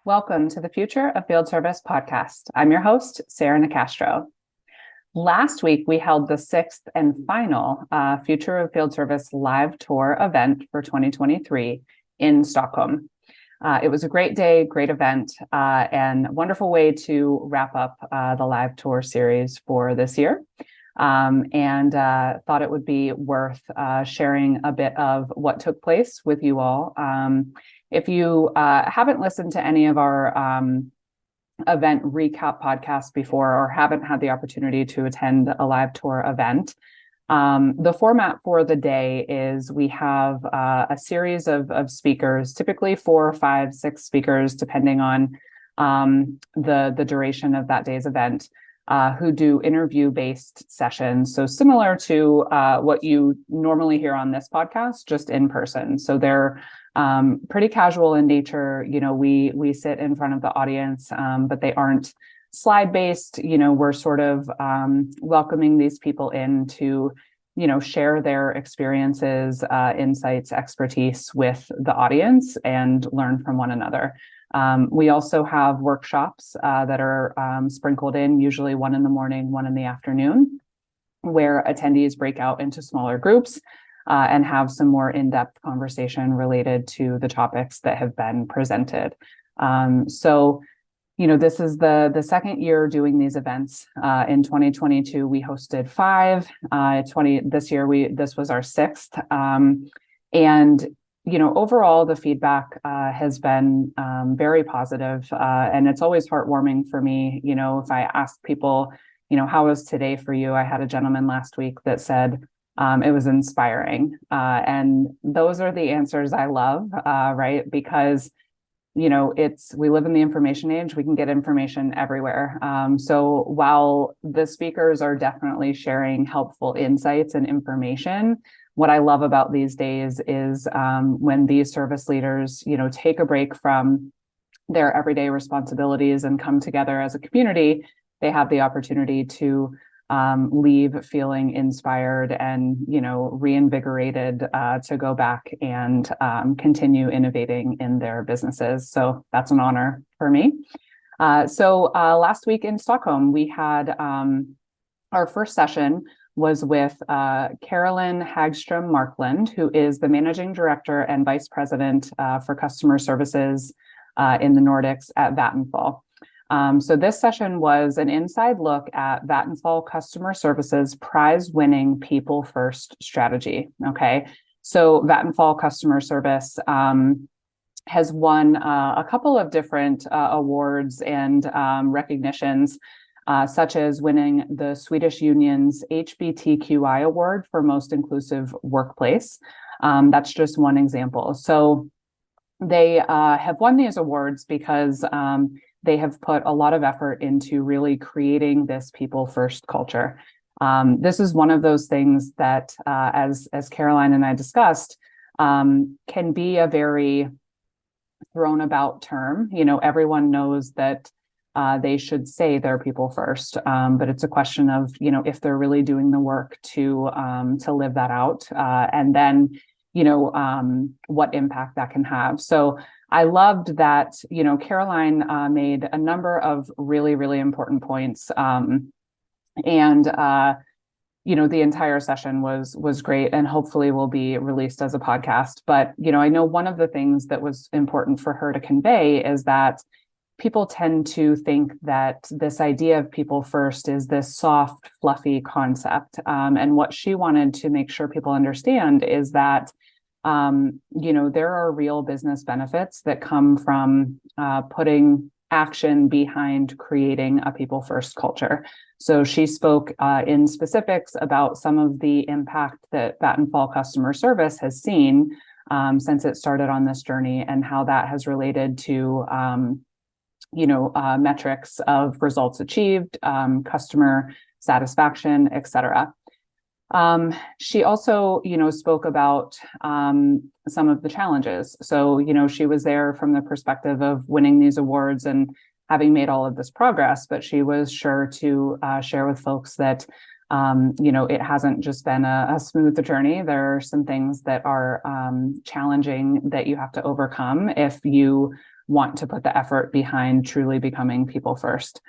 Welcome to the Future of Field Service podcast. I'm your host, Sarah Nicastro. Last week, we held the sixth and final Future of Field Service live tour event for 2023 in Stockholm. It was a great day, great event, and a wonderful way to wrap up the live tour series for this year. And thought it would be worth sharing a bit of what took place with you all. If you haven't listened to any of our event recap podcasts before or haven't had the opportunity to attend a live tour event, the format for the day is we have a series of speakers, typically 4, 5, 6 speakers, depending on the duration of that day's event, who do interview-based sessions. So similar to what you normally hear on this podcast, just in person. So they're pretty casual in nature. You know, we sit in front of the audience, but they aren't slide-based. You know, we're sort of welcoming these people in to, you know, share their experiences, insights, expertise with the audience and learn from one another. We also have workshops that are sprinkled in, usually one in the morning, one in the afternoon, where attendees break out into smaller groups and have some more in-depth conversation related to the topics that have been presented. So, you know, this is the second year doing these events. In 2022, we hosted 5. This year, this was our 6th. And you know, overall, the feedback has been very positive, and it's always heartwarming for me. You know, if I ask people, you know, how was today for you? I had a gentleman last week that said it was inspiring, and those are the answers I love, right? Because you know, we live in the information age. We can get information everywhere. So while the speakers are definitely sharing helpful insights and information, what I love about these days is when these service leaders, you know, take a break from their everyday responsibilities and come together as a community, they have the opportunity to leave feeling inspired and, you know, reinvigorated to go back and continue innovating in their businesses. So that's an honor for me. So last week in Stockholm, we had our first session was with Carolyn Hagstrom Markland, who is the Managing Director and Vice President for Customer Services in the Nordics at Vattenfall. So this session was an inside look at Vattenfall Customer Services prize-winning People First strategy. Okay, so Vattenfall Customer Service has won a couple of different awards and recognitions, such as winning the Swedish Union's HBTQI Award for Most Inclusive Workplace. That's just one example. So they have won these awards because they have put a lot of effort into really creating this people-first culture. This is one of those things that, as Caroline and I discussed, can be a very thrown about term. You know, everyone knows that they should say they're people first, but it's a question of, you know, if they're really doing the work to live that out, and then, you know, what impact that can have. So I loved that, you know, Caroline made a number of really, really important points, and you know, the entire session was great and hopefully will be released as a podcast. But, you know, I know one of the things that was important for her to convey is that people tend to think that this idea of people first is this soft, fluffy concept. And what she wanted to make sure people understand is that, you know, there are real business benefits that come from putting action behind creating a people first culture. So she spoke in specifics about some of the impact that Vattenfall Customer Service has seen since it started on this journey and how that has related to you know, metrics of results achieved, customer satisfaction, et cetera. She also, you know, spoke about some of the challenges. So, you know, she was there from the perspective of winning these awards and having made all of this progress, but she was sure to share with folks that, you know, it hasn't just been a smooth journey. There are some things that are challenging that you have to overcome if you want to put the effort behind truly becoming people first.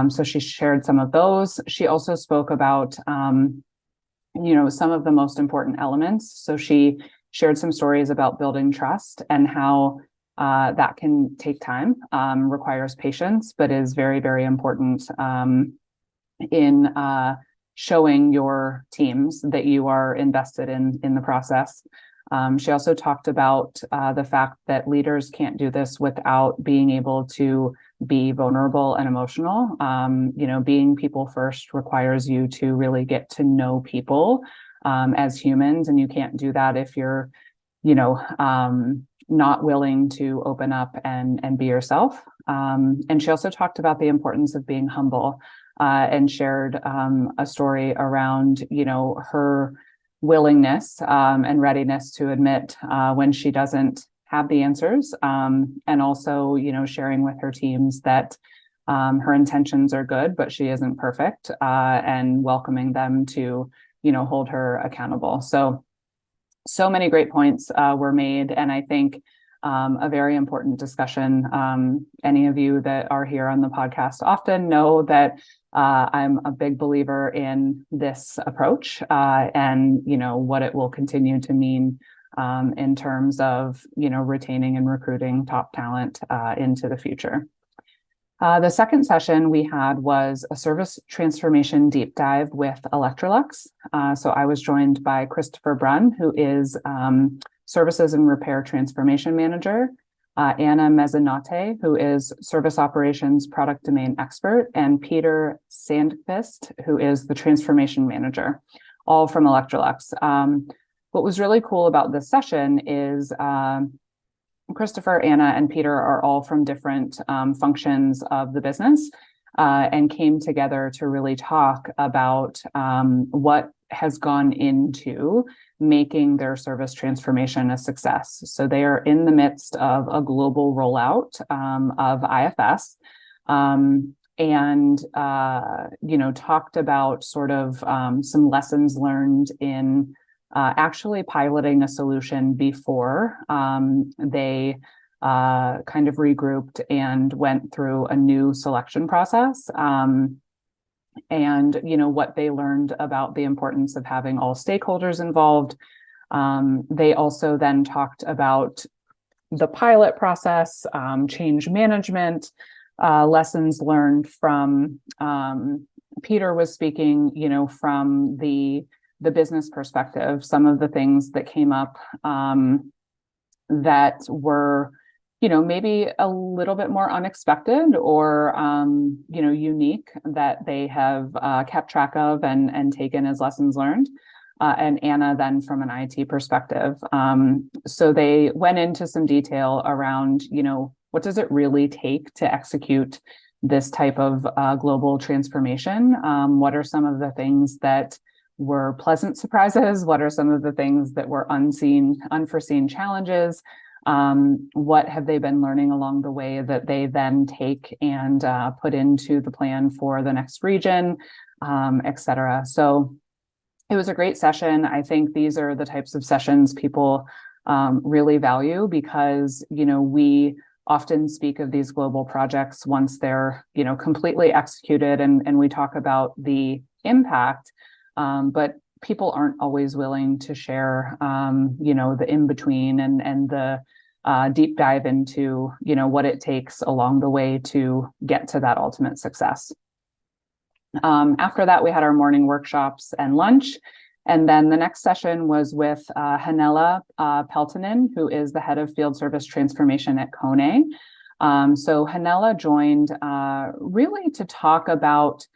So she shared some of those. She also spoke about, some of the most important elements. So she shared some stories about building trust and how that can take time, requires patience, but is very, very important in showing your teams that you are invested in the process. She also talked about the fact that leaders can't do this without being able to be vulnerable and emotional. Being people first requires you to really get to know people as humans, and you can't do that if you're, not willing to open up and be yourself. And she also talked about the importance of being humble and shared a story around, her willingness and readiness to admit when she doesn't have the answers, and also, sharing with her teams that her intentions are good, but she isn't perfect, and welcoming them to, hold her accountable. So many great points were made, and I think a very important discussion. Any of you that are here on the podcast often know that I'm a big believer in this approach, and what it will continue to mean in terms of retaining and recruiting top talent into the future. The second session we had was a service transformation deep dive with Electrolux. So I was joined by Christopher Brunn, who is Services and Repair Transformation Manager, Anna Mezzanotte, who is Service Operations Product Domain Expert, and Peter Sandqvist, who is the Transformation Manager, all from Electrolux. What was really cool about this session is Christopher, Anna, and Peter are all from different functions of the business and came together to really talk about what has gone into making their service transformation a success. So they are in the midst of a global rollout of IFS, and talked about sort of some lessons learned in actually piloting a solution before they kind of regrouped and went through a new selection process. And what they learned about the importance of having all stakeholders involved. They also then talked about the pilot process, change management, lessons learned from Peter was speaking, from the business perspective, some of the things that came up that were, maybe a little bit more unexpected or, unique that they have kept track of and taken as lessons learned. And Anna then from an IT perspective. So they went into some detail around, what does it really take to execute this type of global transformation? What are some of the things that were pleasant surprises? What are some of the things that were unforeseen challenges? What have they been learning along the way that they then take and put into the plan for the next region, et cetera. So it was a great session. I think these are the types of sessions people really value because, we often speak of these global projects once they're, completely executed and we talk about the impact. But people aren't always willing to share, the in-between and the deep dive into, what it takes along the way to get to that ultimate success. After that, we had our morning workshops and lunch. And then the next session was with Hanela Peltonen, who is the head of field service transformation at Kone. So Hanela joined really to talk about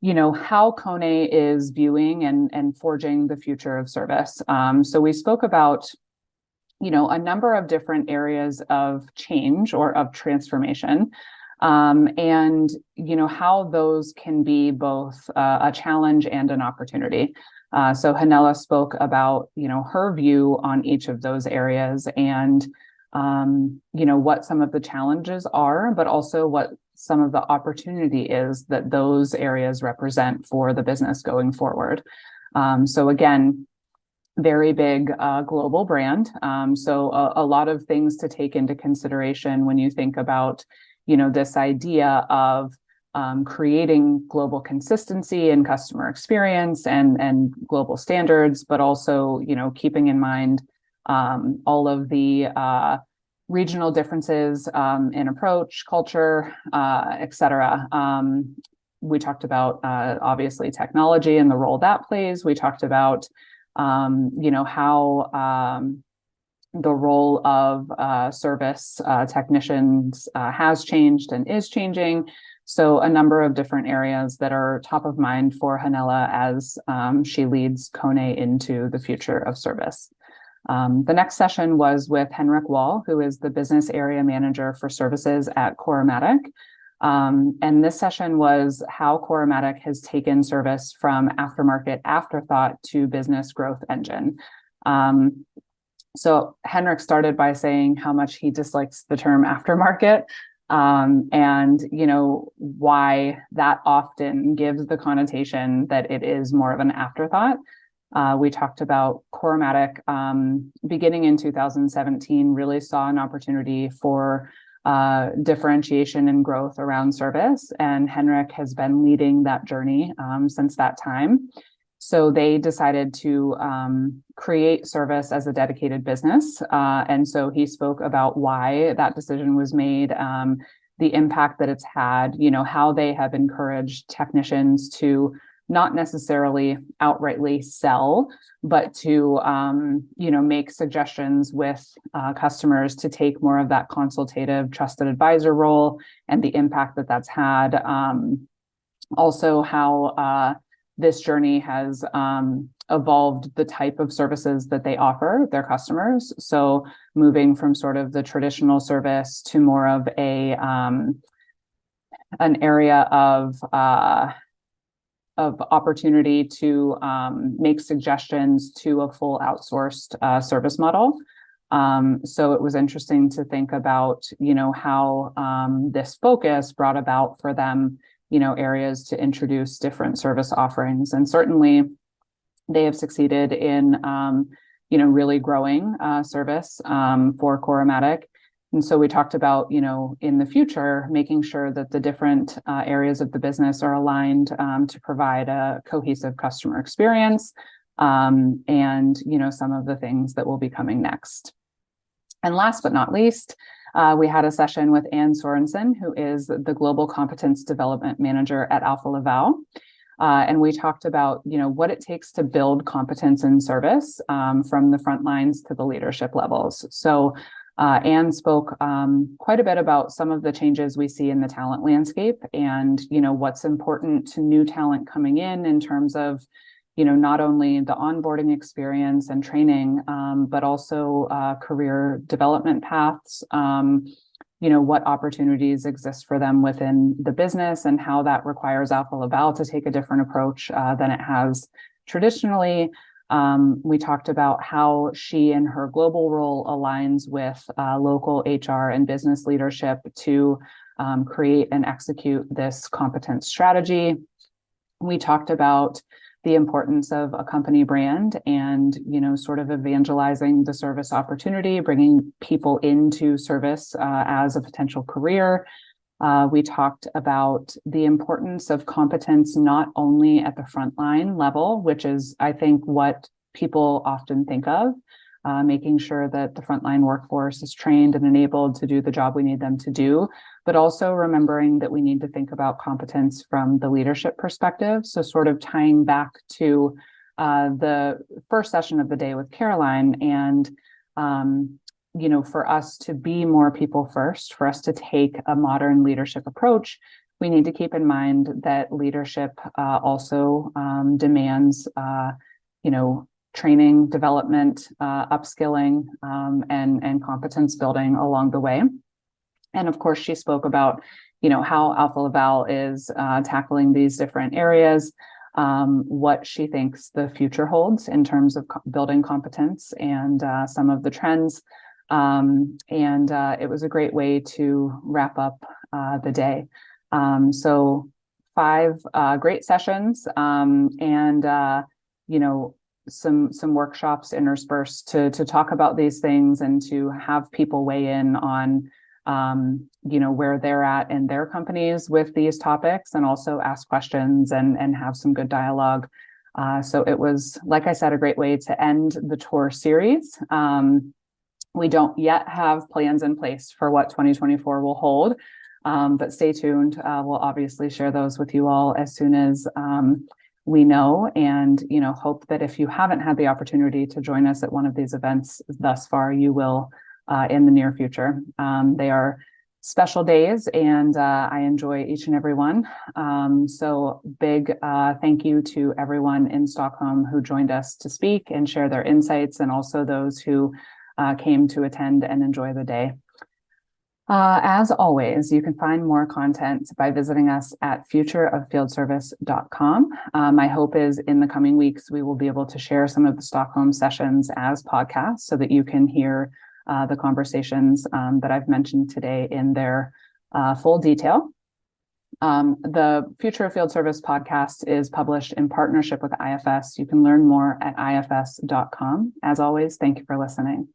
how Kone is viewing and forging the future of service. So we spoke about, a number of different areas of change or of transformation, and, how those can be both a challenge and an opportunity. So Hanela spoke about, her view on each of those areas and, what some of the challenges are, but also what some of the opportunity is that those areas represent for the business going forward. So again, very big global brand. So a lot of things to take into consideration when you think about, this idea of creating global consistency in customer experience and global standards, but also, keeping in mind all of the regional differences in approach, culture, et cetera. We talked about obviously technology and the role that plays. We talked about how the role of service technicians has changed and is changing. So a number of different areas that are top of mind for Hanella as she leads Kone into the future of service. The next session was with Henrik Wall, who is the business area manager for services at Coromatic. And this session was how Coromatic has taken service from aftermarket afterthought to business growth engine. So Henrik started by saying how much he dislikes the term aftermarket, and why that often gives the connotation that it is more of an afterthought. We talked about Coromatic beginning in 2017 really saw an opportunity for differentiation and growth around service, and Henrik has been leading that journey since that time. So they decided to create service as a dedicated business, and so he spoke about why that decision was made, the impact that it's had, how they have encouraged technicians to not necessarily outrightly sell, but to make suggestions with customers to take more of that consultative, trusted advisor role, and the impact that that's had. Also, how this journey has evolved the type of services that they offer their customers. So moving from sort of the traditional service to more of an area of opportunity to make suggestions to a full outsourced service model. So it was interesting to think about, how this focus brought about for them, areas to introduce different service offerings. And certainly they have succeeded in, really growing service for Coromatic. And so we talked about, in the future, making sure that the different areas of the business are aligned to provide a cohesive customer experience, and, some of the things that will be coming next. And last but not least, we had a session with Anne Sorensen, who is the Global Competence Development Manager at Alfa Laval. And we talked about, what it takes to build competence in service from the front lines to the leadership levels. So Anne spoke quite a bit about some of the changes we see in the talent landscape and, what's important to new talent coming in terms of, not only the onboarding experience and training, but also career development paths, what opportunities exist for them within the business and how that requires Alfa Laval to take a different approach than it has traditionally. We talked about how she and her global role aligns with local HR and business leadership to create and execute this competence strategy. We talked about the importance of a company brand and, sort of evangelizing the service opportunity, bringing people into service as a potential career. We talked about the importance of competence, not only at the frontline level, which is, I think, what people often think of, making sure that the frontline workforce is trained and enabled to do the job we need them to do, but also remembering that we need to think about competence from the leadership perspective. So sort of tying back to the first session of the day with Caroline and, for us to be more people first, for us to take a modern leadership approach, we need to keep in mind that leadership also demands, training, development, upskilling, and competence building along the way. And of course, she spoke about, how Alfa Laval is tackling these different areas, what she thinks the future holds in terms of building competence and some of the trends. And it was a great way to wrap up the day. So 5 great sessions, and some workshops interspersed to talk about these things and to have people weigh in on where they're at in their companies with these topics, and also ask questions and have some good dialogue. So it was, like I said, a great way to end the tour series. We don't yet have plans in place for what 2024 will hold, but stay tuned. We'll obviously share those with you all as soon as we know, and hope that if you haven't had the opportunity to join us at one of these events thus far, you will in the near future. They are special days, and I enjoy each and every one. So big thank you to everyone in Stockholm who joined us to speak and share their insights, and also those who came to attend and enjoy the day. As always, you can find more content by visiting us at futureoffieldservice.com. My hope is in the coming weeks, we will be able to share some of the Stockholm sessions as podcasts so that you can hear the conversations that I've mentioned today in their full detail. The Future of Field Service podcast is published in partnership with IFS. You can learn more at ifs.com. As always, thank you for listening.